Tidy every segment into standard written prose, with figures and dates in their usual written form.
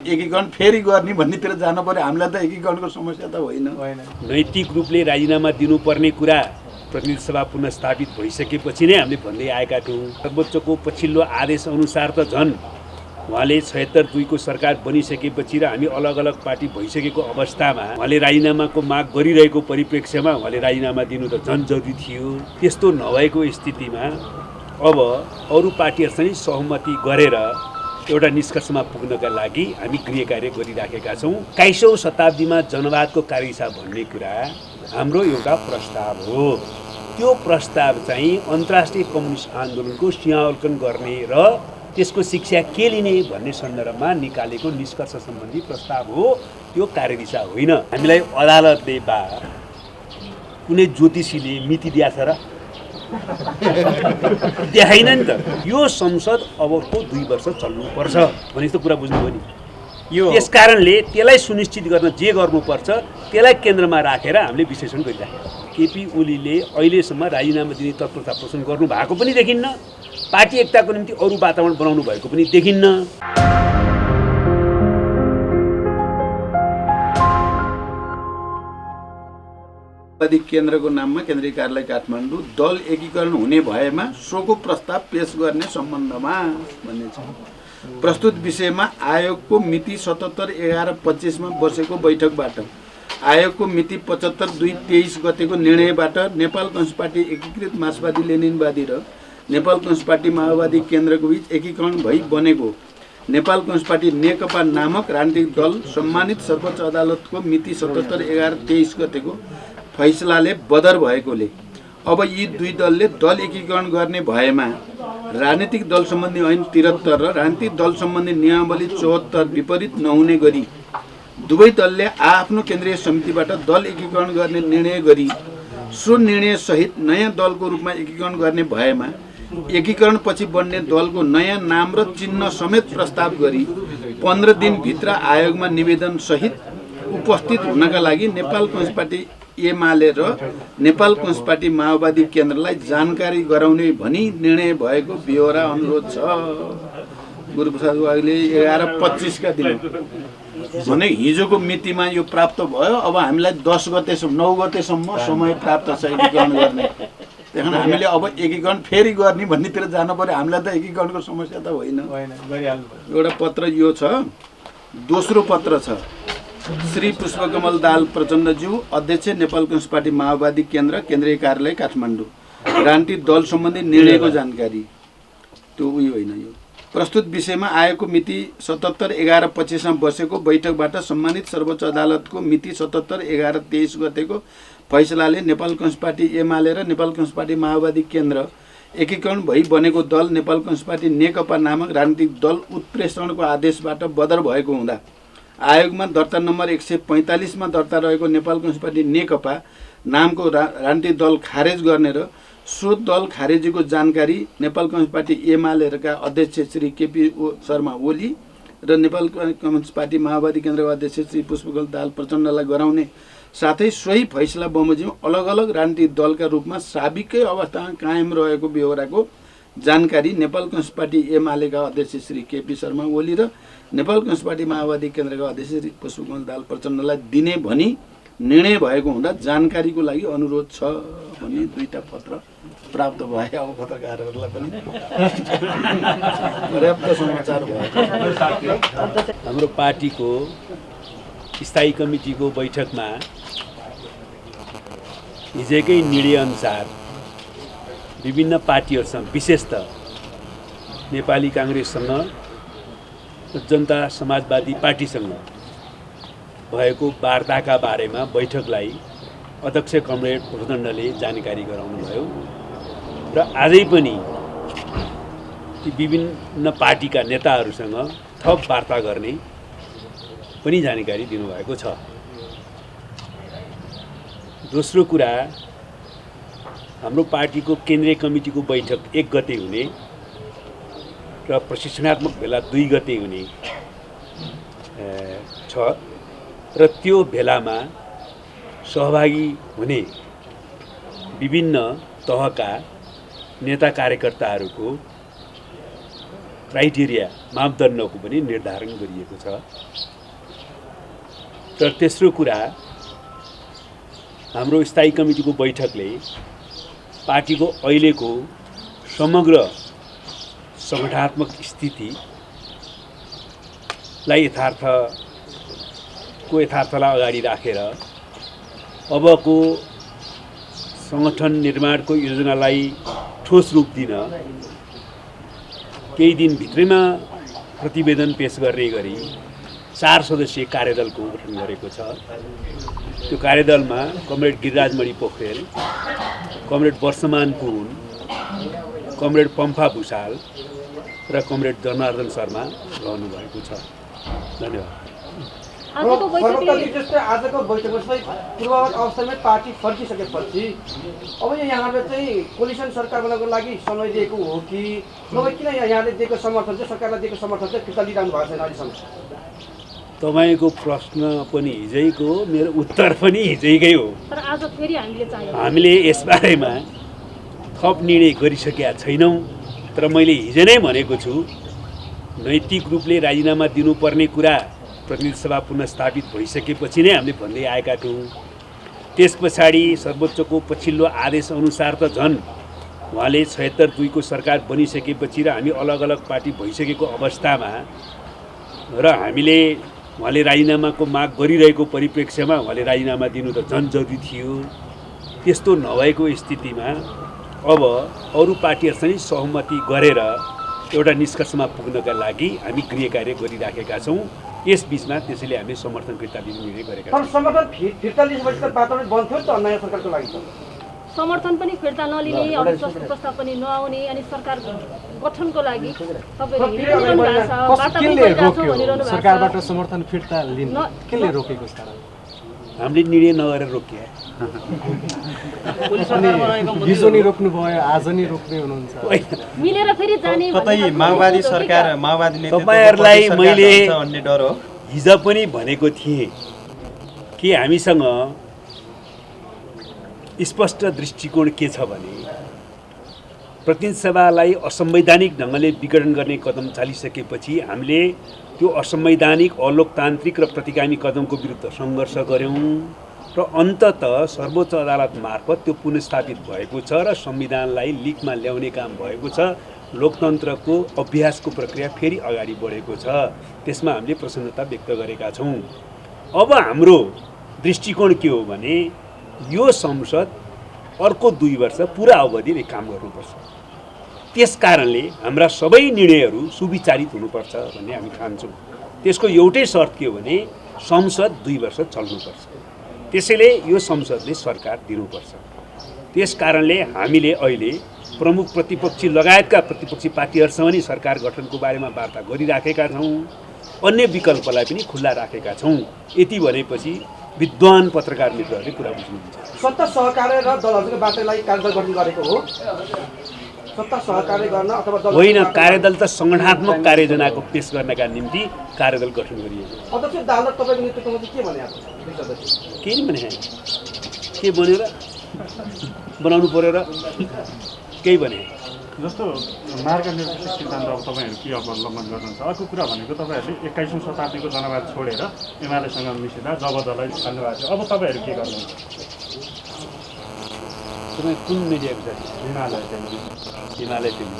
एकीकरण फेरि गर्ने भन्नेतिर जानु पर्यो। हामीलाई त एकीकरणको समस्या त होइन। नैतिक रूपले राजीनामा दिनुपर्ने कुरा प्रतिनिधि सभा पुनर्स्थापित भइसकेपछि नै हामीले भन्दै आएका थियौँ। सर्वोच्चको पछिल्लो आदेश अनुसार त झन् उहाँले 76-2 को सरकार बनिसकेपछि र हामी अलग अलग पार्टी भइसकेको अवस्थामा उहाँले राजीनामाको माग गरिरहेको परिप्रेक्ष्यमा उहाँले राजीनामा दिनु त झन् जरुरी थियो। त्यस्तो नभएको स्थितिमा अब अरू पार्टीहरूसँग सहमति गरेर एउटा निष्कर्षमा पुग्नका लागि हामी गृह कार्य गरिराखेका छौँ। 21औं शताब्दीमा जनवादको कार्यदिशा भन्ने कुरा हाम्रो एउटा प्रस्ताव हो। त्यो प्रस्ताव चाहिँ अन्तर्राष्ट्रिय कम्युनिस्ट आन्दोलनको सिंहावलोकन गर्ने र त्यसको शिक्षा के लिने भन्ने सन्दर्भमा निकालेको निष्कर्ष सम्बन्धी प्रस्ताव हो। त्यो कार्यदिशा होइन। हामीलाई अदालतले बा कुनै ज्योतिषीले मिति दिया छ र देखाइन नि त। यो संसद अबको 2 वर्ष चल्नुपर्छ भने त कुरा बुझ्नुभयो नि। त्यस कारणले त्यसलाई सुनिश्चित गर्न जे गर्नुपर्छ त्यसलाई केन्द्रमा राखेर हामीले विश्लेषण गरिराखेका छौँ। केपी ओलीले अहिलेसम्म राजीनामा दिने तत्परता प्रदर्शन गर्नु भएको पनि देखिन्न। पार्टी एकताको निम्ति अरू वातावरण बनाउनु भएको पनि देखिन्न। माओवादी केन्द्रको नाममा केन्द्रीय कार्यालय काठमाडौँ दल एकीकरण हुने भएमा सोको प्रस्ताव पेश गर्ने सम्बन्धमा भन्ने छ। प्रस्तुत विषयमा आयोगको मिति 77/11/25 मा बसेको बैठकबाट आयोगको मिति 75/2/23 गतेको निर्णयबाट नेपाल कम्युनिस्ट पार्टी एकीकृत मार्क्सवादी लेनिनवादी र नेपाल कम्युनिस्ट पार्टी माओवादी केन्द्रको बीच एकीकरण भई बनेको नेपाल कम्युनिस्ट पार्टी नेकपा नामक राजनीतिक दल सम्मानित सर्वोच्च अदालतको मिति 77/11/23 गतेको फैसलाले बदर भएकोले अब यी दुई दलले दल एकीकरण गर्ने भएमा राजनीतिक दल सम्बन्धी ऐन 73 र राजनीतिक दल सम्बन्धी नियमावली 74 विपरीत नहुने गरी दुवै दलले आफ्नो केन्द्रीय समितिबाट दल एकीकरण गर्ने निर्णय गरी सो निर्णय सहित नयाँ दलको रूपमा एकीकरण गर्ने भएमा एकीकरणपछि बन्ने दलको नयाँ नाम र चिन्ह समेत प्रस्ताव गरी 15 दिनभित्र आयोगमा निवेदन सहित उपस्थित हुनका लागि नेपाल कम्युनिस्ट पार्टी एमाले र नेपाल कम्युनिस्ट पार्टी माओवादी केन्द्रलाई जानकारी गराउने भनी निर्णय भएको बेहोरा अनुरोध छ। गुरुप्रसाद वाग्ले 11/25 का दिन भने हिजोको मितिमा यो प्राप्त भयो। अब हामीलाई 10 गतेसम्म 9 गतेसम्म समय प्राप्त छ एकीकरण गर्ने। त्यही हामीले अब एकीकरण फेरि गर्ने भन्नेतिर जानु पर्यो। हामीलाई त एकीकरणको समस्या त होइन। एउटा पत्र यो छ। दोस्रो पत्र छ। श्री पुष्पकमल दाहाल प्रचण्डज्यू अध्यक्ष नेपाल कम्युनिस्ट पार्टी माओवादी केन्द्र केन्द्रीय कार्यालय काठमाडौँ राजनीतिक दल सम्बन्धी निर्णयको जानकारी। त्यो उयो होइन। यो प्रस्तुत विषयमा आयोगको मिति 77/11/25 मा बसेको बैठकबाट सम्मानित सर्वोच्च अदालतको मिति 77/11/23 गतेको फैसलाले नेपाल कम्युनिस्ट पार्टी एमाले र नेपाल कम्युनिस्ट पार्टी माओवादी केन्द्र एकीकरण भई बनेको दल नेपाल कम्युनिस्ट पार्टी नेकपा नामक राजनीतिक दल उत्प्रेषणको आदेशबाट बदर भएको हुँदा आयोगमा दर्ता नम्बर 145 मा दर्ता रहेको नेपाल कम्युनिस्ट पार्टी नेकपा नामको राजनीतिक दल खारेज गर्ने र सो दल खारेजीको जानकारी नेपाल कम्युनिस्ट पार्टी एमालेका अध्यक्ष श्री केपी शर्मा ओली र नेपाल कम्युनिस्ट पार्टी माओवादी केन्द्रका अध्यक्ष श्री पुष्पकमल दाहाल प्रचण्डलाई गराउने साथै सोही फैसला बमोजिम अलग अलग राजनीतिक दलका रूपमा साबिकै अवस्थामा कायम रहेको बेहोराको जानकारी नेपाल कम्युनिस्ट पार्टी एमालेका अध्यक्ष श्री केपी शर्मा ओली र नेपाल कम्युनिस्ट पार्टी माओवादी केन्द्रका अध्यक्ष श्री पुष्पकमल दाहाल प्रचण्डलाई दिने भनी निर्णय भएको हुँदा जानकारीको लागि अनुरोध छ भन्ने दुईटा पत्र प्राप्त भए। अब पत्रकारहरूलाई पनि पर्याप्त समाचार भयो। हाम्रो पार्टीको स्थायी कमिटीको बैठकमा हिजोकै निर्णय अनुसार विभिन्न पार्टीहरूसँग विशेषतः नेपाली काङ्ग्रेससँग जनता समाजवादी पार्टीसँग भएको वार्ताका बारेमा बैठकलाई अध्यक्ष कमरेड प्रचण्डले जानकारी गराउनुभयो र आजै पनि ती विभिन्न पार्टीका नेताहरूसँग थप वार्ता गर्ने पनि जानकारी दिनुभएको छ। दोस्रो कुरा, हाम्रो पार्टीको केन्द्रीय कमिटीको बैठक 1 गते हुने र प्रशिक्षणात्मक भेला 2 गते हुने छ र त्यो भेलामा सहभागी हुने विभिन्न तहका नेता कार्यकर्ताहरूको क्राइटेरिया मापदण्डको पनि निर्धारण गरिएको छ। र तेस्रो कुरा, हाम्रो स्थायी कमिटीको बैठकले पार्टीको अहिलेको समग्र सङ्गठनात्मक स्थितिलाई यथार्थलाई अगाडि राखेर अबको सङ्गठन निर्माणको योजनालाई ठोस रूप दिन केही दिनभित्रैमा प्रतिवेदन पेश गर्ने गरी 4 सदस्यीय कार्यदलको गठन गरेको छ। त्यो कार्यदलमा कमरेड गिरिराजमणि पोखरेल, कमरेड वर्षमान पुन, कमरेड पम्फा भुषाल र कमरेड जनार्दन शर्मा रहनुभएको छ। धन्यवाद। आजको बैठकमा पूर्वावत अवस्थामै पार्टी फर्किसकेपछि अब यहाँले चाहिँ कोलिसन सरकार बनाउनको लागि समय दिएको हो कि नभए किन यहाँले दिएको समर्थन चाहिँ सरकारलाई दिएको समर्थन चाहिँ फिर्ता लिइरहनु भएको छैन अहिलेसम्म? तपाईँको प्रश्न पनि हिजैको, मेरो उत्तर पनि हिजैकै हो। तर आज फेरि हामीले यसबारेमा थप निर्णय गरिसकेका छैनौँ। तर मैले हिजो नै भनेको छु, नैतिक रूपले राजीनामा दिनुपर्ने कुरा प्रतिनिधि सभा पुनर्स्थापित भइसकेपछि नै हामीले भन्दै आएका थियौँ। त्यस पछाडि सर्वोच्चको पछिल्लो आदेश अनुसार त झन् उहाँले 76-2 को सरकार बनिसकेपछि र हामी अलग अलग पार्टी भइसकेको अवस्थामा र हामीले उहाँले राजीनामाको माग गरिरहेको परिप्रेक्ष्यमा उहाँले राजीनामा दिनु त झन् जरुरी थियो। त्यस्तो नभएको स्थितिमा अब अरू पार्टीहरूसँग सहमति गरेर एउटा निष्कर्षमा पुग्नका लागि हामी गृह कार्य गरिराखेका छौँ। यस बीचमा त्यसैले हामी समर्थन फिर्ता लिने निर्णय गरेका छौँ। समर्थन फिर्ता लिएपछि त वातावरण बन्थ्यो नि त नयाँ सरकारको लागि। समर्थन पनि फिर्ता नलिने, अविश्वासको प्रस्ताव पनि नआउने अनि सरकार गठनको लागि सरकारबाट समर्थन फिर्ता लिन केले रोकेको छ? हामीले निर्णय नगरेर रोकिया। हिजो नि रोक्नु भयो, आज नि रोक्ने हुनुहुन्छ। मिलेर फेरि जाने कतै माओवादी सरकार, माओवादी तपाईहरुलाई मैले भन्ने डर हो। हिजो पनि भनेको थिएँ कि हामीसँग स्पष्ट दृष्टिकोण के छ भने प्रतिनिधि सभालाई असंवैधानिक ढङ्गले विघटन गर्ने कदम चालिसकेपछि हामीले त्यो असंवैधानिक, अलोकतान्त्रिक र प्रतिगामी कदमको विरुद्ध सङ्घर्ष गऱ्यौँ र अन्ततः सर्वोच्च अदालत मार्फत त्यो पुनर्स्थापित भएको छ र संविधानलाई लिकमा ल्याउने काम भएको छ। लोकतन्त्रको अभ्यासको प्रक्रिया फेरि अगाडि बढेको छ। त्यसमा हामीले प्रसन्नता व्यक्त गरेका छौँ। अब हाम्रो दृष्टिकोण के हो भने यो संसद अर्को 2 वर्ष पुरा अवधिले काम गर्नुपर्छ। त्यस कारणले हाम्रा सबै निर्णयहरू सुविचारित हुनुपर्छ भन्ने हामी ठान्छौँ। त्यसको एउटै शर्त के हो भने संसद 2 वर्ष चल्नुपर्छ। त्यसैले यो संसदले सरकार दिनुपर्छ। त्यस कारणले हामीले अहिले प्रमुख प्रतिपक्षी लगायतका प्रतिपक्षी पार्टीहरूसँग नि सरकार गठनको बारेमा वार्ता गरिराखेका छौँ। अन्य विकल्पलाई पनि खुल्ला राखेका छौँ। यति भनेपछि विद्वान पत्रकार मित्रहरूले कुरा बुझ्नुहुन्छ। सत्ता सहकार्य र दलहरूको बाटोलाई कार्यदल गठन गरेको हो। सत्ता सहकार्य गर्न अथवा दल होइन, कार्यदल त सङ्गठनात्मक कार्ययोजनाको पेश गर्नका निम्ति कार्यदल गठन गरिएको। अध्यक्ष दालत तपाईँको नेतृत्वमा के भने के नि भने के बनेर बनाउनु पर्यो र केही भने जस्तो मार्ग निर्देशित सिद्धान्त अब तपाईँहरू के अवलम्बन गर्नुहुन्छ? अर्को कुरा भनेको तपाईँहरूले 21औं शताब्दीको जनवाद छोडेर एमालेसँग मिसिँदा जबदलाई छान्नुभएको थियो। अब तपाईँहरू के गर्नुहुन्छ? तपाईँ कुन मिडियाको साथी? हिमालय टिभी।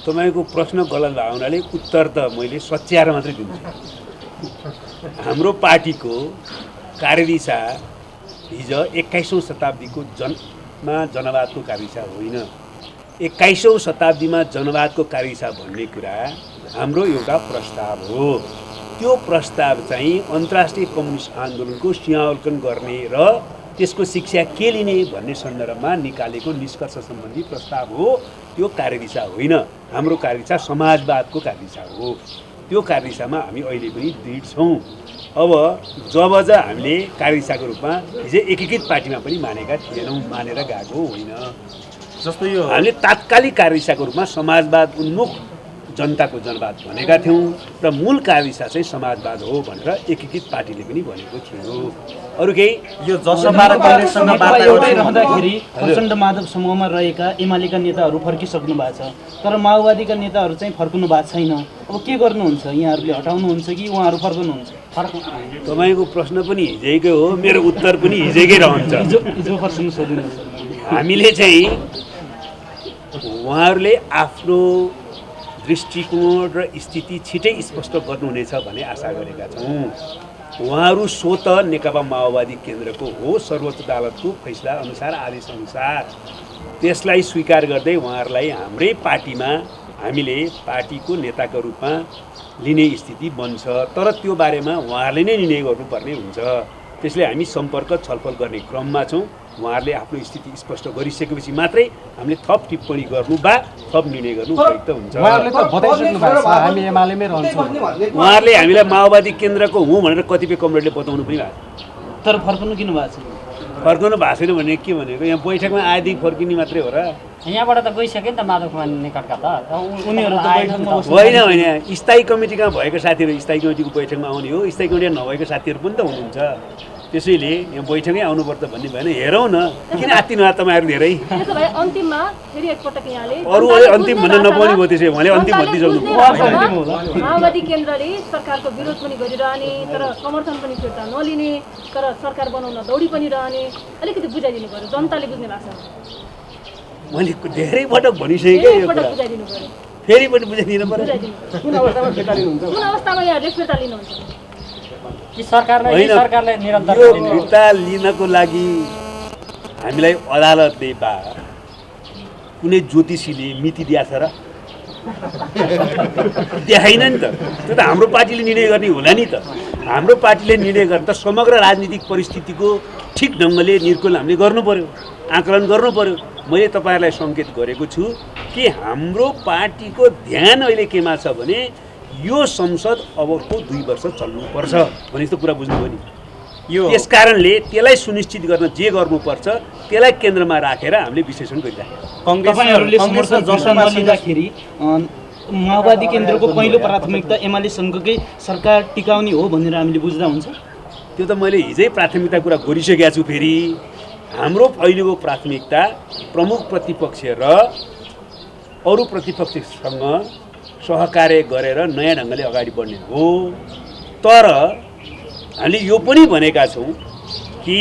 तपाईँको प्रश्न गलत भएको हुनाले उत्तर त मैले सच्याएर मात्रै दिन्छु। हाम्रो पार्टीको कार्यदिशा हिजो 21औं शताब्दीको जनवादको कार्यदिशा होइन। 21औं शताब्दीमा जनवादको कार्यदिशा भन्ने कुरा हाम्रो एउटा प्रस्ताव हो। त्यो प्रस्ताव चाहिँ अन्तर्राष्ट्रिय कम्युनिस्ट आन्दोलनको सिंहावलोकन गर्ने र त्यसको शिक्षा के लिने भन्ने सन्दर्भमा निकालेको निष्कर्ष सम्बन्धी प्रस्ताव हो। त्यो कार्यदिशा होइन। हाम्रो कार्यदिशा समाजवादको कार्यदिशा हो। त्यो कार्यदिशामा हामी अहिले पनि दृढ छौँ। अब जब हामीले कार्यदिशाको रूपमा हिजो एकीकृत पार्टीमा पनि मानेका थिएनौँ, मानेर गएको होइन। जस्तो यो हामीले तात्कालिक कार्यदिशाको रूपमा समाजवाद उन्मुख जनताको जनवाद भनेका थियौँ र मूल कार्यदिशा चाहिँ समाजवाद हो भनेर एकीकृत पार्टीले पनि भनेको थियो। अरू केही यो जसपा र कङ्ग्रेससँग वार्ता एउटै रहँदाखेरि प्रचण्ड माधव समूहमा रहेका एमालेका नेताहरू फर्किसक्नु भएको छ, तर माओवादीका नेताहरू चाहिँ फर्कनु भएको छैन। अब के गर्नुहुन्छ? यहाँहरूले हटाउनुहुन्छ कि उहाँहरू फर्कनुहुन्छ? तपाईँको प्रश्न पनि हिजैकै हो, मेरो उत्तर पनि हिजैकै रहन्छ। हिजो फर्कनु सोधिनुहुन्छ। हामीले चाहिँ उहाँहरूले आफ्नो दृष्टिकोण र स्थिति छिटै स्पष्ट गर्नुहुनेछ भन्ने आशा गरेका छौँ। उहाँहरू स्वत नेकपा माओवादी केन्द्रको हो, सर्वोच्च अदालतको फैसला अनुसार आदेश अनुसार त्यसलाई स्वीकार गर्दै उहाँहरूलाई हाम्रै पार्टीमा हामीले पार्टीको नेताको रूपमा लिने स्थिति बन्छ। तर त्यो बारेमा उहाँहरूले नै निर्णय गर्नुपर्ने हुन्छ। त्यसले हामी सम्पर्क छलफल गर्ने क्रममा छौँ। उहाँहरूले आफ्नो स्थिति स्पष्ट गरिसकेपछि मात्रै हामीले थप टिप्पणी गर्नु वा थप निर्णय गर्नु उपयुक्त हुन्छ। उहाँहरूले त बताइसक्नु भएको छ हामी एमालेमै रहन्छौँ। उहाँहरूले हामीलाई माओवादी केन्द्रको हुँ भनेर कतिपय कमरेडले बताउनु पनि भएको छ। तर फर्कनु किन भएको छैन? फर्कनु भएको छैन भने के भनेको यहाँ बैठकमा आएदेखि फर्किने मात्रै हो र? यहाँबाट त गइसक्यो नि त माधव कुमार निकटका त उनीहरू त बैठकमा होइन होइन, स्थायी कमिटीमा भएका साथीहरू स्थायी कमिटीको बैठकमा आउने हो, स्थायी कमिटीमा नभएका साथीहरू पनि त हुनुहुन्छ। त्यसैले यहाँ बैठकै आउनुपर्छ भन्ने भएन। हेरौँ न किन आत्तिनु भयो तपाईँहरू धेरै। त्यसो भए अन्तिममा फेरि एकपटक यहाँले अरूले अन्तिम भन्न नपाउने भयो त्यसै उहाँले अन्तिम भनिदिइसक्नु। माओवादी केन्द्रले सरकारको विरोध पनि गरिरहने तर समर्थन पनि फिर्ता नलिने तर सरकार बनाउन दौडी पनि रहने, अलिकति बुझाइदिनु पर्यो, जनताले बुझ्ने भाषा मैले धेरै पटक भनिसकेँ यो एकपटक कुरा, बुझाइदिनु पर्यो। फेरि पनि बुझाइदिनु पर्यो। कुन अवस्थामा फिर्ता लिनुहुन्छ? कुन अवस्थामा यहाँहरूले फिर्ता लिनुहुन्छ? कि सरकारले निरन्तर यो फिर्ता लिनको लागि हामीलाई अदालतले बा कुनै ज्योतिषीले मिति दिएछ र? देखाइन नि त। त्यो त हाम्रो पार्टीले निर्णय गर्ने होला नि त। हाम्रो पार्टीले निर्णय गर्ने त समग्र राजनीतिक परिस्थितिको ठिक ढङ्गले निर्कुल हामीले गर्नु पर्यो, आकलन गर्नु पर्यो। मैले तपाईँहरूलाई सङ्केत गरेको छु कि हाम्रो पार्टीको ध्यान अहिले केमा छ भने यो संसद अबको 2 वर्ष चल्नुपर्छ भने जस्तो कुरा बुझ्नुभयो नि। त्यस कारणले त्यसलाई सुनिश्चित गर्न जे गर्नुपर्छ त्यसलाई केन्द्रमा राखेर हामीले विश्लेषण गरिराखेका। तपाईँहरूले समर्थन जसो नलिँदाखेरि माओवादी केन्द्रको पहिलो प्राथमिकता एमालेसँगकै सरकार टिकाउने हो भनेर हामीले बुझ्दा हुन्छ? त्यो त मैले हिजै प्राथमिकता कुरा गरिसकेका छु। फेरि हाम्रो पहिलो प्राथमिकता प्रमुख प्रतिपक्ष र अरू प्रतिपक्षसँग सहकार्य गरेर नयाँ ढङ्गले अगाडि बढ्ने हो। तर हामीले यो पनि भनेका छौँ कि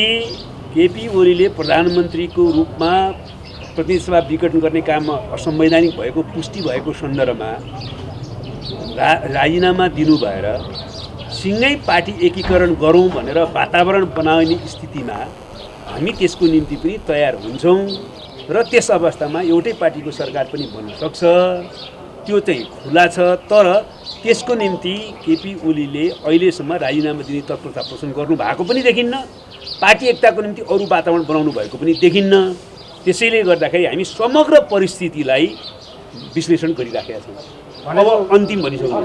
केपी ओलीले प्रधानमन्त्रीको रूपमा प्रतिनिधि सभा विघटन गर्ने काममा असंवैधानिक भएको पुष्टि भएको सन्दर्भमा राजीनामा दिनु भएर सिँगै पार्टी एकीकरण गरौँ भनेर वातावरण बनाउने स्थितिमा हामी त्यसको निम्ति पनि तयार हुन्छौँ र त्यस अवस्थामा एउटै पार्टीको सरकार पनि बन्न सक्छ। त्यो चाहिँ खुला छ। तर त्यसको निम्ति केपी ओलीले अहिलेसम्म राजीनामा दिने तत्परता पोषण गर्नु भएको पनि देखिन्न, पार्टी एकताको निम्ति अरू वातावरण बनाउनु भएको पनि देखिन्न। त्यसैले गर्दाखेरि हामी समग्र परिस्थितिलाई विश्लेषण गरिराखेका छौँ। अब अन्तिम भनिसक्नु।